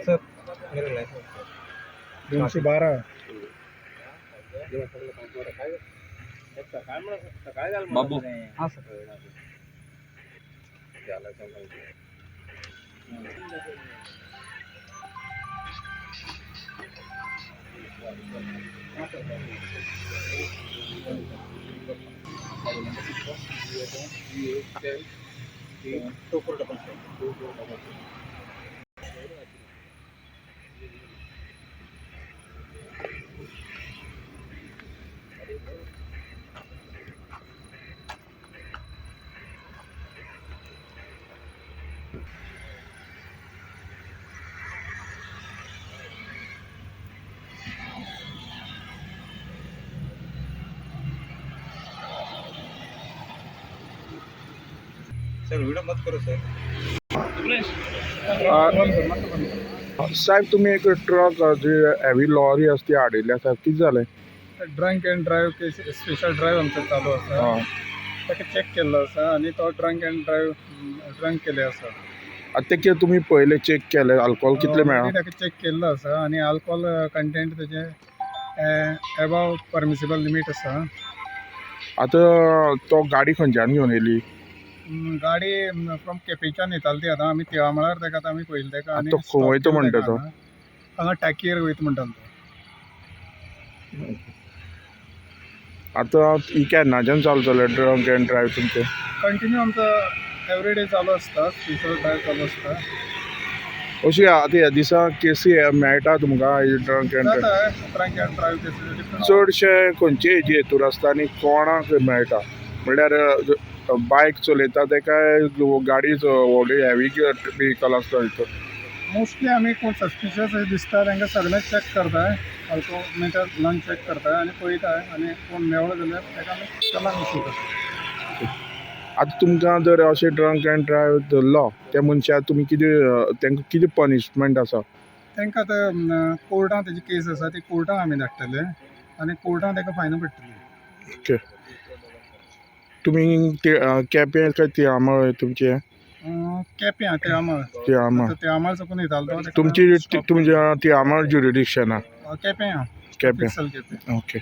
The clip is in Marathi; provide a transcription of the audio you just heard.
सर मेरा लाइसेंस 212 बाबू हाँ सर सर वीडियो मत करो सर साहेब तुम्ही एक ट्रक जी हेवी लॉरी असते आडिल्ली आसा कितें जालें? ड्रंक एंड ड्राईव्ह केस स्पेशल ड्राईव्ह आमचो चालू आसा ताका चेक केल्लो आसा आनी तो ड्रंक एंड ड्राईव्ह ड्रंक केले आसा आतां ते कितें तुमी पयले चेक केलें अल्कोहोल कितलें मेळ्ळां? ताका चेक केल्लो आसा आनी अल्कोहोल कंटेंट तेजे एबाव परमिसिबल लिमीट आसा आतां तो गाडी खंयच्यान घेवन येयली? गाडी फ्रॉम केपेंच्यान येताली ती आतां आमी तिळामळार ताका आतां आमी पयली ताका तो खंय वयता म्हणटा तो? हांगा टाकयेर वयता म्हणटालो तो आतां ही केन्नाच्यान चालू जालें ड्रंक एंड ड्रायव्ह तुमचें? कंटिन्यू आमचो एवरीडे चालू आसता स्पेशल ड्रायव्ह चालू आसता अशी आतां ह्या दिसा केसी मेळटा तुमकां ड्रंक एंड ड्रायव्ह? जाता drunk end drive cases different चडशे खंयचे हेजी हेतूर आसता आनी कोणाक मेळटा? म्हणल्यार बायक चलयता ते काय गाडी व्हडली हेवी व्हेहिकल आसता हितूर? मोस्टली आमी कोण सस्पिशियस दिसता तांकां सगळें चॅक करताय अल्कोमीटर लंग चॅक करताय आनी पळयताय आनी कोण मेवलो जाल्यार ताका आमी चलान इशू करता आतां तुमकां जर अशें ड्रंक एंड ड्रायव्ह धरलो त्या मनशाक तुमी कितें तांकां कितें पनिशमेंट आसा? तांकां आतां कोर्टान तेजी केस आसा ती कोर्टान आमी धाडटले आनी कोर्टान ताका फायन पडटली ओके तुमी केपें काय तिळामळ तुमचें? केप्यां तिळामळ तिळामळ तिळामळ साकून येतालो तो तुमची तिळामळ ज्युरिडिक्शना केप्यां केपें केपें ओके